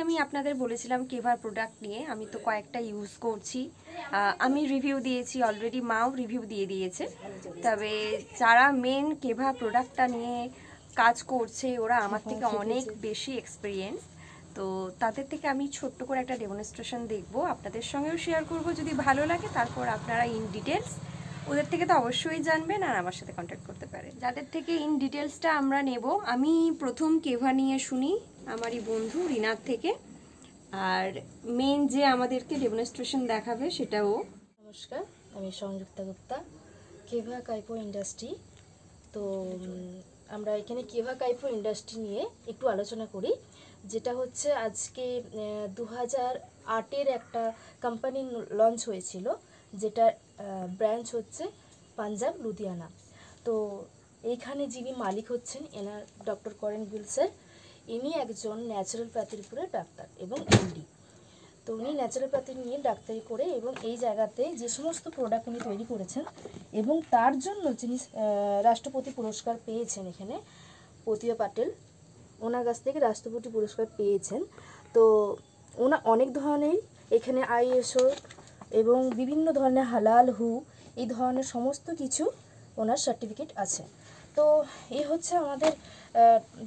আমি আপনাদের বলেছিলাম কেভার প্রোডাক্ট নিয়ে। আমি তো কয়েকটা ইউজ করছি, আমি রিভিউ দিয়েছি অলরেডি, মাও রিভিউ দিয়ে দিয়েছে। তবে যারা মেন কেভা প্রোডাক্টটা নিয়ে কাজ করছে ওরা আমার থেকে অনেক বেশি এক্সপিরিয়েন্স। তো তাদের থেকে আমি ছোট্ট করে একটা ডেমনস্ট্রেশন দেখবো, আপনাদের সঙ্গেও শেয়ার করব। যদি ভালো লাগে তারপর আপনারা ইন ডিটেলস ওদের থেকে তো অবশ্যই জানবেন আর আমার সাথে কন্ট্যাক্ট করতে পারেন। যাদের থেকে ইন ডিটেলসটা আমরা নেব, আমি প্রথম কেভা নিয়ে শুনি আমারই বন্ধু রিনার থেকে, আর মেন যে আমাদেরকে ডেমনস্ট্রেশন দেখাবে সেটাও। নমস্কার, আমি সংযুক্তা গুপ্তা, কেভা কাইপো ইন্ডাস্ট্রি। তো আমরা এখানে কেভা কাইপো ইন্ডাস্ট্রি নিয়ে একটু আলোচনা করি, যেটা হচ্ছে আজকে 2008-এর একটা কোম্পানি লঞ্চ হয়েছিল, যেটা ব্রাঞ্চ হচ্ছে পাঞ্জাব লুধিয়ানা। তো এইখানে যিনি মালিক হচ্ছেন এনার ডক্টর করেন গুল স্যার। ইনি একজন ন্যাচারালপ্যাথির উপরে ডাক্তার এবং এমডি। তো উনি ন্যাচারোপ্যাথি নিয়ে ডাক্তারি করে এবং এই জায়গাতে যে সমস্ত প্রোডাক্ট উনি তৈরি করেছেন এবং তার জন্য যিনি রাষ্ট্রপতি পুরস্কার পেয়েছেন, এখানে প্রতিভা পাটেল, ওনার কাছ থেকে রাষ্ট্রপতি পুরস্কার পেয়েছেন। তো ওনা অনেক ধরনের এখানে আইএসও এবং বিভিন্ন ধরনের হালাল হু এই ধরনের সমস্ত কিছু ওনার সার্টিফিকেট আছে। তো এই হচ্ছে আমাদের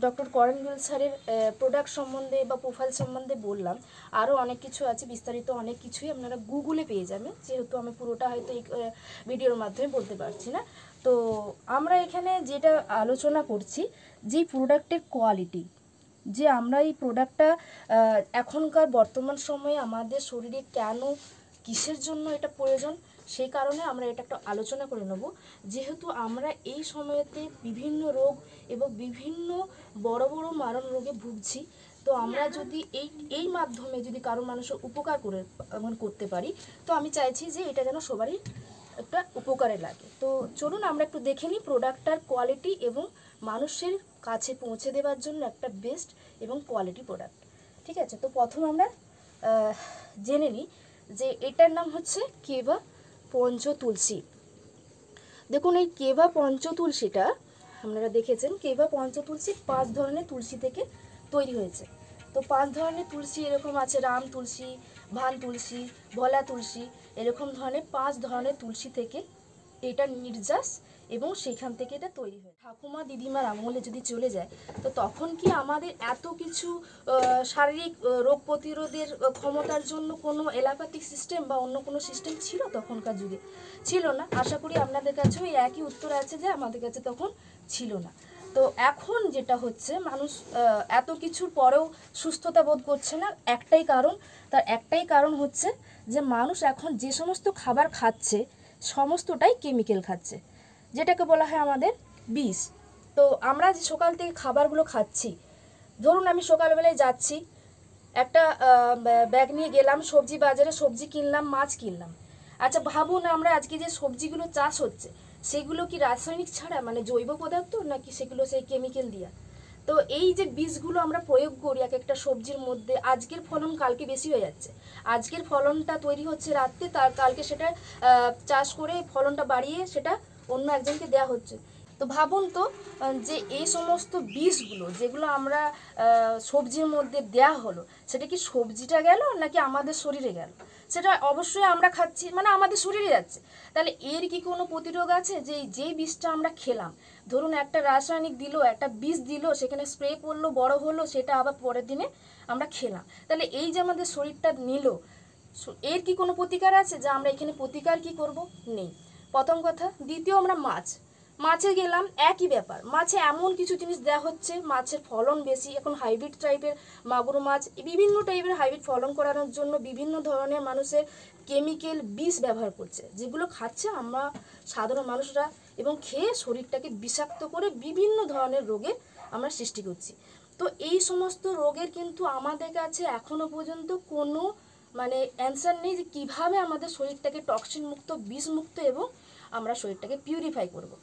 ডক্টর করেন গুল স্যারের প্রোডাক্ট সম্বন্ধে বা প্রোফাইল সম্বন্ধে বললাম। আরও অনেক কিছু আছে, বিস্তারিত অনেক কিছুই আপনারা গুগলে পেয়ে যাবেন, যেহেতু আমি পুরোটা হয়তো এই ভিডিওর মাধ্যমে বলতে পারছি না। তো আমরা এখানে যেটা আলোচনা করছি, যে প্রোডাক্টের কোয়ালিটি, যে আমরা এই প্রোডাক্টটা এখনকার বর্তমান সময়ে আমাদের শরীরে কেন, কিসের জন্য এটা প্রয়োজন, সেই কারণে আমরা এটা একটা আলোচনা করে নেব। যেহেতু আমরা এই সময়তে বিভিন্ন রোগ এবং বিভিন্ন বড় বড় মারণ রোগে ভুগছি, তো আমরা যদি এই মাধ্যমে যদি কারো মানুষের উপকার করতে পারি, তো আমি চাইছি যে এটা যেন সবারই একটা উপকারে লাগে। তো চলুন আমরা একটু দেখে নিই প্রোডাক্টটার কোয়ালিটি এবং মানুষের কাছে পৌঁছে দেওয়ার জন্য একটা বেস্ট এবং কোয়ালিটি প্রোডাক্ট। ঠিক আছে, তো প্রথম আমরা জেনে নিই যে এটার নাম হচ্ছে কেভা পঞ্চ তুলসী। দেখুন, এই কেভা পঞ্চ তুলসীটা আপনারা দেখেছেন, কেভা পঞ্চ তুলসী 5 ধরনের তুলসী থেকে তৈরি হয়েছে। তো 5 ধরনের তুলসী এরকম আছে, রাম তুলসী, ভান তুলসী, ভোলা তুলসী, এরকম ধরনের 5 ধরনের তুলসী থেকে এটা নির্যাস এবং সেখান থেকে এটা তৈরি হয়। ঠাকুমা দিদিমার আমলে যদি চলে যায়, তো তখন কি আমাদের এত কিছু শারীরিক রোগ প্রতিরোধের ক্ষমতার জন্য কোনো এলোপ্যাথিক সিস্টেম বা অন্য কোনো সিস্টেম ছিল? তখনকার যুগে ছিল না। আশা করি আপনাদের কাছেও এই একই উত্তর আছে যে আমাদের কাছে তখন ছিল না। তো এখন যেটা হচ্ছে, মানুষ এত কিছুর পরেও সুস্থতা বোধ করছে না, একটাই কারণ, তার একটাই কারণ হচ্ছে যে মানুষ এখন যে সমস্ত খাবার খাচ্ছে সমস্তটাই কেমিক্যাল খাচ্ছে, যেটাকে বলা হয় আমাদের বিষ। তো আমরা যে সকাল থেকে খাবারগুলো খাচ্ছি, ধরুন আমি সকালবেলায় যাচ্ছি, একটা ব্যাগ নিয়ে গেলাম সবজি বাজারে, সবজি কিনলাম, মাছ কিনলাম। আচ্ছা ভাবুন, আমরা আজকে যে সবজিগুলো চাষ হচ্ছে সেগুলো কি রাসায়নিক ছাড়া, মানে জৈব পদার্থ, নাকি সেগুলো সেই কেমিক্যাল দিয়া? তো এই যে বীজগুলো আমরা প্রয়োগ করি এক একটা সবজির মধ্যে, আজকের ফলন কালকে বেশি হয়ে যাচ্ছে, আজকের ফলনটা তৈরি হচ্ছে রাত্রে, তার কালকে সেটা চাষ করে ফলনটা বাড়িয়ে সেটা অন্য একজনকে দেওয়া হচ্ছে। তো ভাবুন তো, যে এই সমস্ত বীজগুলো যেগুলো আমরা সবজির মধ্যে দেয়া হলো, সেটা কি সবজিটা গেল নাকি আমাদের শরীরে গেল? সেটা অবশ্যই আমরা খাচ্ছি, মানে আমাদের শরীরে যাচ্ছে। তাহলে এর কি কোনো প্রতিরোধ আছে? যে যেই বীজটা আমরা খেলাম, ধরুন একটা রাসায়নিক দিল, একটা বীজ দিল, সেখানে স্প্রে করলো, বড় হলো, সেটা আবার পরের দিনে আমরা খেলাম, তাহলে এই যে আমাদের শরীরটা নিল, এর কি কোনো প্রতিকার আছে? যে আমরা এখানে প্রতিকার কি করব? নেই, প্রথম কথা। দ্বিতীয়, আমরা মাছে গেলাম, একই ব্যাপার, মাছে এমন কিছু জিনিস দেওয়া হচ্ছে, মাছের ফলন বেশি, এখন হাইব্রিড টাইপের মাগুর মাছ, বিভিন্ন টাইপের হাইব্রিড ফলন করানোর জন্য বিভিন্ন ধরনের মানুষের কেমিক্যাল বিষ ব্যবহার করছে, যেগুলো খাচ্ছে আমরা সাধারণ মানুষরা, এবং খেয়ে শরীরটাকে বিষাক্ত করে বিভিন্ন ধরনের রোগের আমরা সৃষ্টি করছি। তো এই সমস্ত রোগের কিন্তু আমাদের কাছে এখনো পর্যন্ত কোনো মানে অ্যান্সার নেই যে কীভাবে আমাদের শরীরটাকে টক্সিন মুক্ত, বিষ মুক্ত এবং আমরা শরীরটাকে পিউরিফাই করব।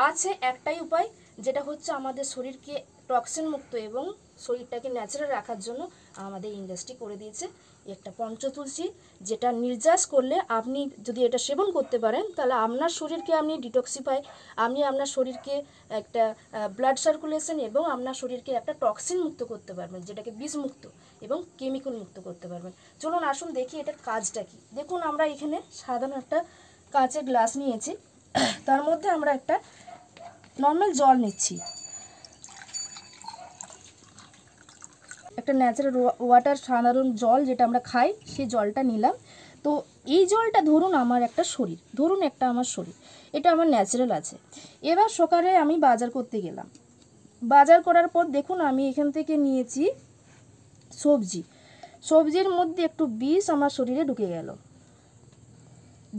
আছে একটাই উপায়, যেটা হচ্ছে আমাদের শরীরকে টক্সিন মুক্ত এবং শরীরটাকে ন্যাচারাল রাখার জন্য আমাদের ইন্ডাস্ট্রি করে দিয়েছে একটা পঞ্চতুলসী, যেটা নির্যাস করলে আপনি যদি এটা সেবন করতে পারেন, তাহলে আপনার শরীরকে আপনি ডিটক্সিফাই, আপনি আপনার শরীরকে একটা ব্লাড সার্কুলেশন এবং আপনার শরীরকে একটা টক্সিন মুক্ত করতে পারবেন, যেটাকে বিষ মুক্ত। এবং কেমিক্যাল মুক্ত করতে পারবেন। চলুন আসুন দেখি এটার কাজটা কি। দেখুন আমরা এখানে সাধারণ একটা কাঁচের গ্লাস নিয়েছি, তার মধ্যে আমরা একটা নর্মাল জল নিচ্ছি, একটা ন্যাচারাল ওয়াটার, সাধারণ জল যেটা আমরা খাই সেই জলটা নিলাম। তো এই জলটা ধরুন আমার একটা শরীর, ধরুন একটা আমার শরীর, এটা আমার ন্যাচারাল আছে। এবার সকালে আমি বাজার করতে গেলাম, বাজার করার পর দেখুন আমি এখান থেকে নিয়েছি সবজি, সবজির মধ্যে একটু বিষ আমার শরীরে ঢুকে গেল।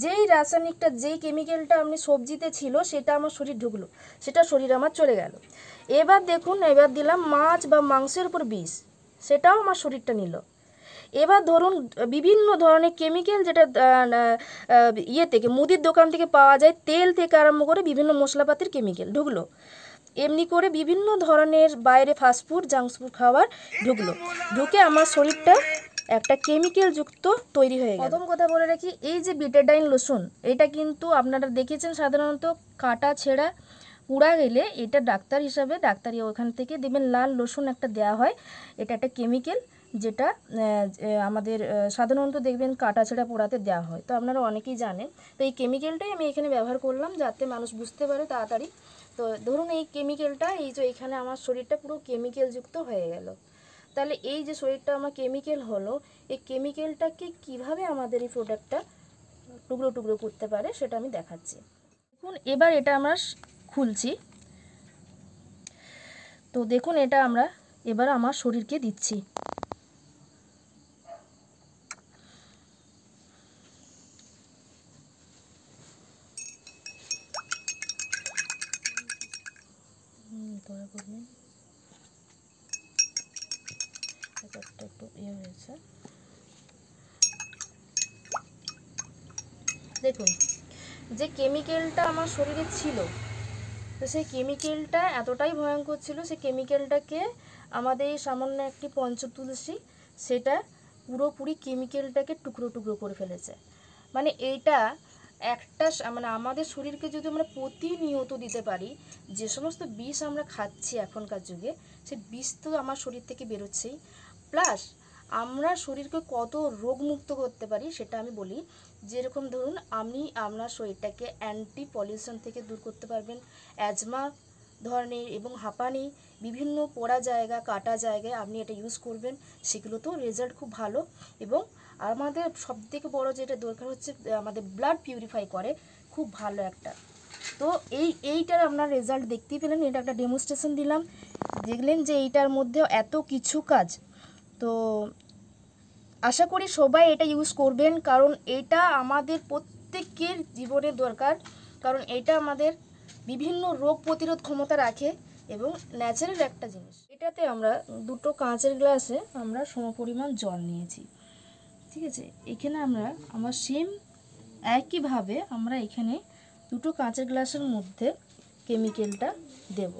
যেই রাসায়নিকটা, যেই কেমিক্যালটা আমি সবজিতে ছিল সেটা আমার শরীর ঢুকলো, সেটা শরীর আমার চলে গেল। এবার দেখুন, এবার দিলাম মাছ বা মাংসের উপর বিষ, সেটাও আমার শরীরটা নিল। এবার ধরুন বিভিন্ন ধরনের কেমিক্যাল, যেটা ইয়ে থেকে মুদির দোকান থেকে পাওয়া যায়, তেল থেকে আরম্ভ করে বিভিন্ন মশলাপাতির কেমিক্যাল ঢুকলো। এমনি করে বিভিন্ন ধরনের বাইরে ফাস্টফুড, জাঙ্ক ফুড খাবার ঢুকলো, ঢুকে আমার শরীরটা একটা কেমিক্যাল যুক্ত তৈরি হয়ে গেল। প্রথম কথা বলে রাখি, এই যে বিটাডাইন লোশন, এটা কিন্তু আপনারা দেখেছেন সাধারণত কাটা ছেঁড়া পুড়া গেলে এটা ডাক্তার হিসাবে, ডাক্তারি ওখান থেকে দেবেন লাল লোশন একটা দেওয়া হয়। এটা একটা কেমিক্যাল যেটা আমাদের সাধারণত দেখবেন কাটা ছেঁড়া পোড়াতে দেওয়া হয়, তো আপনারা অনেকেই জানেন। তো এই কেমিক্যালটাই আমি এখানে ব্যবহার করলাম যাতে মানুষ বুঝতে পারে তাড়াতাড়ি। তো ধরুন এই কেমিক্যালটা, এই যে এখানে আমার শরীরটা পুরো কেমিক্যাল যুক্ত হয়ে গেল। তাহলে এই যে শরীরটা আমার কেমিক্যাল হলো, এই কেমিক্যালটাকে কিভাবে আমাদের এই প্রোডাক্টটা টুকরো টুকরো করতে পারে সেটা আমি দেখাচ্ছি। দেখুন এবার এটা আমরা খুলছি। তো দেখুন এটা আমরা এবার আমার শরীরকে দিচ্ছি। একটু ইয়ে হয়েছে, দেখুন যে কেমিক্যালটা আমার শরীরে ছিল, তো সেই কেমিক্যালটা এতটাই ভয়ঙ্কর ছিল, সেই কেমিক্যালটাকে আমাদের এই সামান্য একটি পঞ্চতুলসী সেটা পুরোপুরি কেমিক্যালটাকে টুকরো টুকরো করে ফেলেছে। মানে এইটা একটা মানে আমাদের শরীরকে যদি আমরা প্রতিনিয়ত দিতে পারি, যে সমস্ত বিষ আমরা খাচ্ছি এখনকার যুগে, সেই বিষ তো আমার শরীর থেকে বেরোচ্ছেই, প্লাস আমরা শরীরকে কত রোগমুক্ত করতে পারি সেটা আমি বলি। যেরকম ধরুন আপনার শরীরটাকে অ্যান্টি পলিউশন থেকে দূর করতে পারবেন, অ্যাজমা ধরনের এবং হাঁপানি, বিভিন্ন পোড়া জায়গা, কাটা জায়গায় আপনি এটা ইউজ করবেন, সেগুলোতেও রেজাল্ট খুব ভালো। এবং আমাদের সবথেকে বড় যেটা দরকার হচ্ছে, আমাদের ব্লাড পিউরিফাই করে, খুব ভালো একটা। তো এইটার আপনার রেজাল্ট দেখতেই পেলেন, এটা একটা ডেমনস্ট্রেশন দিলাম, দেখলেন যে এইটার মধ্যে এত কিছু কাজ। তো আশা করি সবাই এটা ইউজ করবেন, কারণ এটা আমাদের প্রত্যেকের জীবনে দরকার, কারণ এটা আমাদের বিভিন্ন রোগ প্রতিরোধ ক্ষমতা রাখে এবং ন্যাচারাল একটা জিনিস। এটাতে আমরা দুটো কাঁচের গ্লাসে আমরা সমপরিমাণ জল নিয়েছি, ঠিক আছে। এখানে আমরা সেম একইভাবে আমরা এখানে দুটো কাঁচের গ্লাসের মধ্যে কেমিক্যালটা দেব।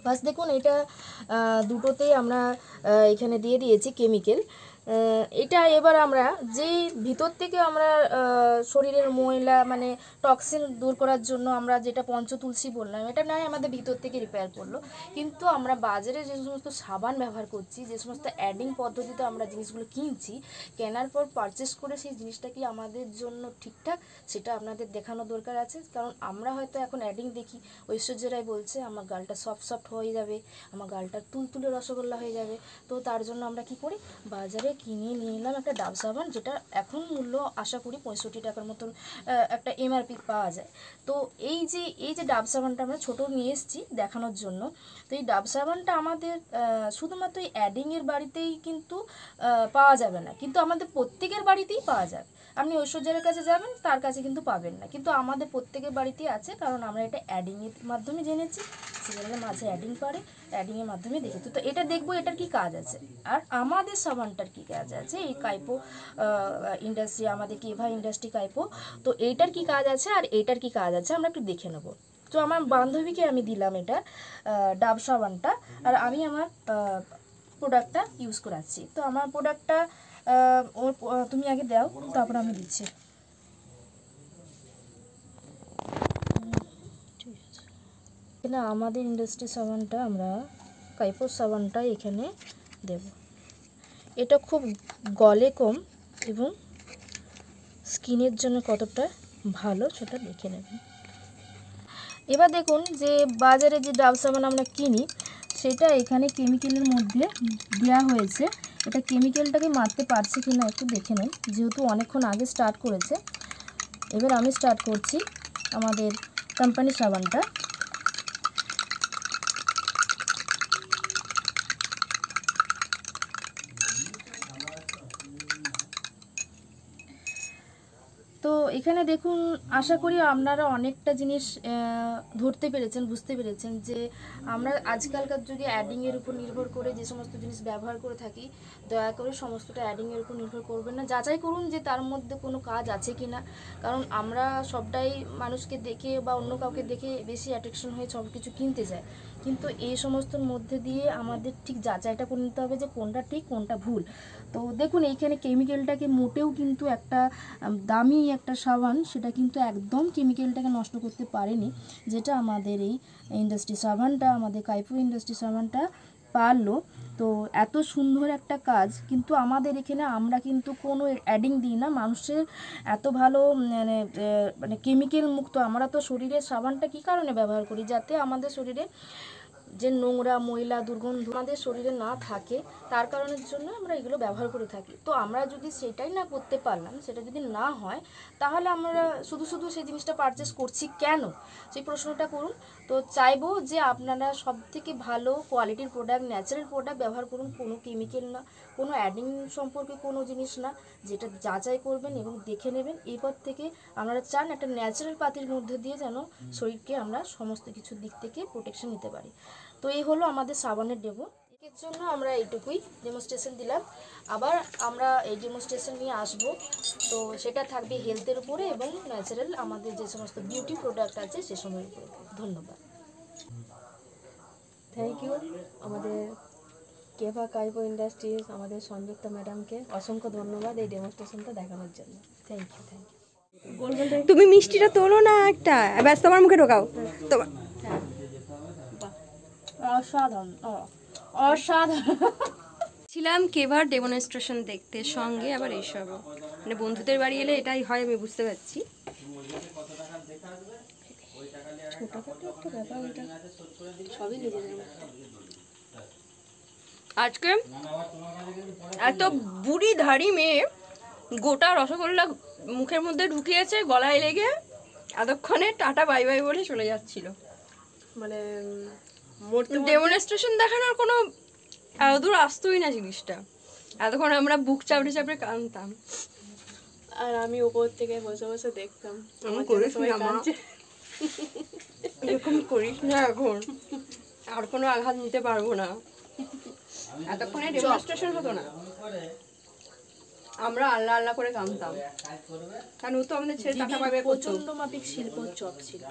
বাস দেখুন এটা দুটোতেই আমরা এখানে দিয়ে দিয়েছি কেমিক্যাল। এটা এবার আমরা যেই ভিতর থেকে আমরা শরীরের ময়লা মানে টক্সিন দূর করার জন্য আমরা যেটা পঞ্চতুলসী বললাম, এটা নয় আমাদের ভিতর থেকে রিপেয়ার করলো, কিন্তু আমরা বাজারে যে সমস্ত সাবান ব্যবহার করছি, যে সমস্ত অ্যাডিং পদ্ধতিতে আমরা জিনিসগুলো কিনছি, কেনার পর পারচেস করে সেই জিনিসটা কি আমাদের জন্য ঠিকঠাক সেটা আপনাদের দেখানো দরকার আছে। কারণ আমরা হয়তো এখন অ্যাডিং দেখি, ঐশ্বর্য রায় বলছে আমার গালটা সফট সফট হয়ে যাবে, আমার গালটা তুলতুলে রসগোল্লা হয়ে যাবে, তো তার জন্য আমরা কি করি, বাজারে কিনে নিয়ে এলাম একটা ডাব সাবান, যেটা এখন মূল্য আশা করি 65 টাকার মতন একটা এমআরপি পাওয়া যায়। তো এই যে ডাব সাবানটা আমরা ছোটো নিয়ে এসেছি দেখানোর জন্য, তো এই ডাব সাবানটা আমাদের শুধুমাত্র এই অ্যাডিংয়ের বাড়িতেই কিন্তু পাওয়া যাবে না, কিন্তু আমাদের প্রত্যেকের বাড়িতেই পাওয়া যাবে। আপনি ঐশ্বর্যের কাছে যাবেন, তার কাছে কিন্তু পাবেন না, কিন্তু আমাদের প্রত্যেকের বাড়িতেই আছে, কারণ আমরা এটা অ্যাডিংয়ের মাধ্যমে জেনেছি, সিরিয়ালের মাঝে অ্যাডিং করে, অ্যাডিংয়ের মাধ্যমে দেখেছি। তো এটা দেখবো এটার কি কাজ আছে, আর আমাদের সাবানটার কি কাজ আছে, এই কাইপো ইন্ডাস্ট্রি, আমাদের কেভা ইন্ডাস্ট্রি কাইপো, তো এইটার কি কাজ আছে আর এইটার কি কাজ আছে আমরা একটু দেখে নেব। তো আমার বান্ধবীকে আমি দিলাম এটা ডাব সাবানটা, আর আমি আমার প্রোডাক্টটা ইউজ করাচ্ছি। তো আমার প্রোডাক্টটা তুমি আগে দাও, তারপর আমি দিচ্ছি। এখানে আমাদের ইন্ডাস্ট্রি সাবানটা, আমরা কাইপো সাবানটা এখানে দেব। এটা খুব গলে কম এবং স্কিনের জন্য কতটা ভালো সেটা দেখে নেবেন। এবার দেখুন যে বাজারে যে ডাব সাবান আমরা কিনি সেটা এখানে কেমিক্যালের মধ্যে দেওয়া হয়েছে। এটা কেমিক্যালটাকে মারতে পারছে কি না একটু দেখে নেন, যেহেতু অনেকক্ষণ আগে স্টার্ট করেছে। এবার আমি স্টার্ট করছি আমাদের কোম্পানি সাবানটা। তো এখানে দেখুন, আশা করি আপনারা অনেকটা জিনিস ধরতে পেরেছেন, বুঝতে পেরেছেন যে আমরা আজকালকার যুগে অ্যাডিংয়ের উপর নির্ভর করে যে সমস্ত জিনিস ব্যবহার করে থাকি, দয়া করে সমস্তটা অ্যাডিংয়ের উপর নির্ভর করবেন না। যাচাই করুন যে তার মধ্যে কোনো কাজ আছে কি না, কারণ আমরা সবটাই মানুষকে দেখে বা অন্য কাউকে দেখে বেশি অ্যাট্রাকশন হয়ে সব কিছু কিনতে চাই, কিন্তু এই সমস্তর মধ্যে দিয়ে আমাদের ঠিক যাচাইটা করে নিতে হবে যে কোনটা ঠিক কোনটা ভুল। তো দেখুন এইখানে কেমিক্যালটাকে মোটেও কিন্তু একটা দামি একটা সাবান সেটা কিন্তু একদম কেমিক্যালটাকে নষ্ট করতে পারেনি, যেটা আমাদের এই ইন্ডাস্ট্রি সাবানটা, আমাদের কাইপো ইন্ডাস্ট্রি সাবানটা পারলো। তো এত সুন্দর একটা কাজ কিন্তু আমাদের এখানে আমরা কিন্তু কোনো অ্যাডিং দিই না, মানুষের এত ভালো মানে কেমিক্যাল মুক্ত। আমরা তো শরীরের সাবানটা কী কারণে ব্যবহার করি, যাতে আমাদের শরীরে যে নোংরা ময়লা দুর্গন্ধ আমাদের শরীরে না থাকে, তার কারণের জন্য আমরা এগুলো ব্যবহার করে থাকি। তো আমরা যদি সেটাই না করতে পারলাম, সেটা যদি না হয়, তাহলে আমরা শুধু শুধু সেই জিনিসটা পারচেস করছি কেন, সেই প্রশ্নটা করুন। তো চাইবো যে আপনারা সব থেকে ভালো কোয়ালিটির প্রোডাক্ট, ন্যাচারাল প্রোডাক্ট ব্যবহার করুন, কোনো কেমিক্যাল না, কোনো অ্যাডিং সম্পর্কে কোনো জিনিস না, যেটা যাচাই করবেন এবং দেখে নেবেন। এরপর থেকে আপনারা চান একটা ন্যাচারাল পাতির মধ্যে দিয়ে যেন শরীরকে আমরা সমস্ত কিছুর দিক থেকে প্রোটেকশন নিতে পারি। তো এই হলো আমাদের সাবানের ডেমো। এর জন্য আমরা এইটুকুই ডেমোস্ট্রেশন দিলাম, আবার আমরা এই ডেমোস্ট্রেশন নিয়ে আসব। তো সেটা থাকবে হেলথের উপরে এবং ন্যাচারাল আমাদের যে সমস্ত বিউটি প্রোডাক্ট আছে সে সময়ের উপরে। ধন্যবাদ। থ্যাংক ইউ আমাদের কেভা কাইপো ইন্ডাস্ট্রিজ, আমাদের সংযুক্তা ম্যাডামকে অসংখ্য ধন্যবাদ এই ডেমোস্ট্রেশনটা দেখানোর জন্য। Thank you, thank you. তুমি মিষ্টিটা তোলো না একটা, ব্যস্ত তোমার মুখে ঢোকাও তোমার। অসাধারণ, অসাধারণ। ছিলাম কেভার ডেমনস্ট্রেশন দেখতে, সঙ্গে আবার এইসবও, মানে বন্ধুদের বাড়ি এলে এটাই হয়, আমি বুঝতে পারছি। সবই নিজেদের আজকে এত বুড়ি ধাড়ি মেয়ে গোটা রসগোল্লা মুখের মধ্যে ঢুকিয়েছে, গলায় লেগে এতক্ষণে টাটা বাই বাই বলে চলে যাচ্ছিল। মানে ডেমনস্ট্রেশন দেখানোর কোনো দূর আসতোই না জিনিসটা, এতক্ষণ আমরা বুক চাপড়ে চাপড়ে কাঁদতাম। আর আমি উপর থেকে বসে বসে দেখতাম। এরকম করিস না, এখন আর কোনো আঘাত নিতে পারবো না। এতক্ষণে ডেমনস্ট্রেশন হতো না, আমরা আল্লাহ আল্লাহ করে কাঁদতাম, কারণ ও তো আমাদের ছেড়ে টাকা পাবে। প্রচন্ড মাপিক শিল্প চপ ছিল।